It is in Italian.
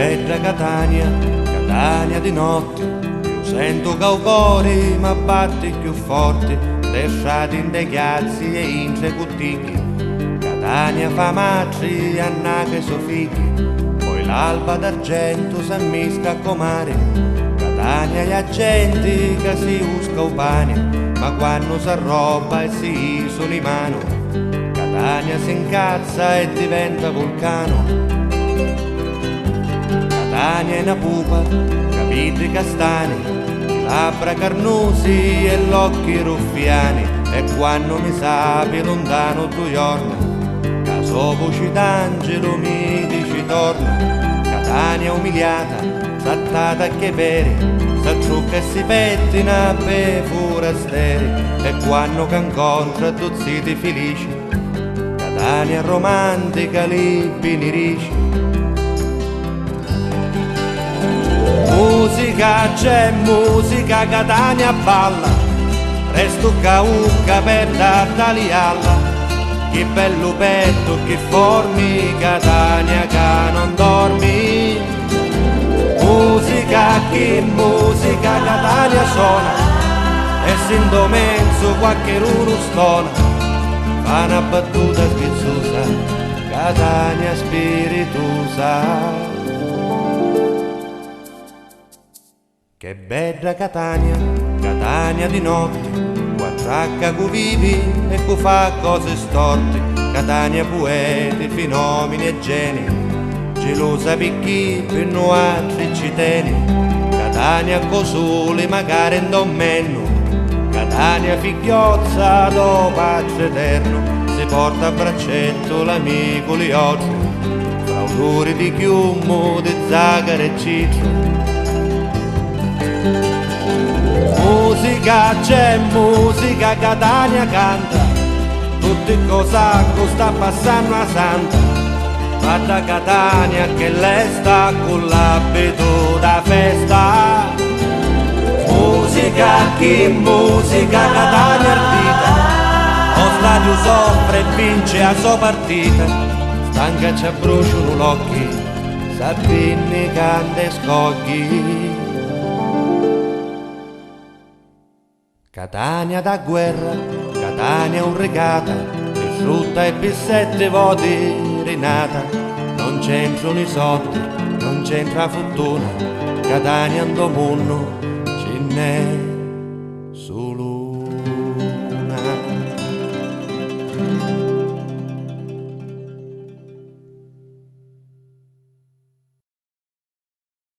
bella Catania, Catania di notte. Io sento che i cuori ma batti più forti, lasciati in dei chiazzi e in tre cutticchi. Catania fa matri, annache so figli, poi l'alba d'argento s'ammisca a comare. Catania gli agenti che si usca o pane, ma quando s'arroba e si isola in mano, Catania si incazza e diventa vulcano. Catania è una pupa, capitri castani, labbra carnosi e l'occhi ruffiani, e quando mi sapi lontano tu giorno, caso voci d'angelo mi dici torna. Catania umiliata, sattata che peri, s'attrucca e si pettina per forasteri, e quando che incontra tu ziti felici, Catania romantica li binirici. Musica, c'è musica, Catania balla, resto caucca per tagliarla. Che bello petto, che formi, Catania che non dormi. Musica, che musica, Catania suona, e sento mezzo qualche uno stona. Fa una battuta schizzosa, Catania spiritosa. Che bella Catania, Catania di notte, quattracca cu vivi e cu fa cose storte. Catania poeti, fenomeni e geni, gelosa picchi per noi altri ci tieni. Catania cosole magari in domenno, Catania figliozza do pace eterno, si porta a braccetto l'amico lioccio, fra odori di chiumo, di zagara e ciccio. Musica, c'è musica, Catania canta, tutte cosa sta passando a santa. Vada Catania che lei sta con l'abito da festa. Musica, che musica, Catania ardita, lo stadio soffre e vince a sua partita. Stanca ci bruciano l'occhi, Sabini canta e scogli. Catania da guerra, Catania unregata, distrutta e per 7 voti rinata. Non c'entrano i soldi, non c'entra fortuna, Catania in domunno ce n'è.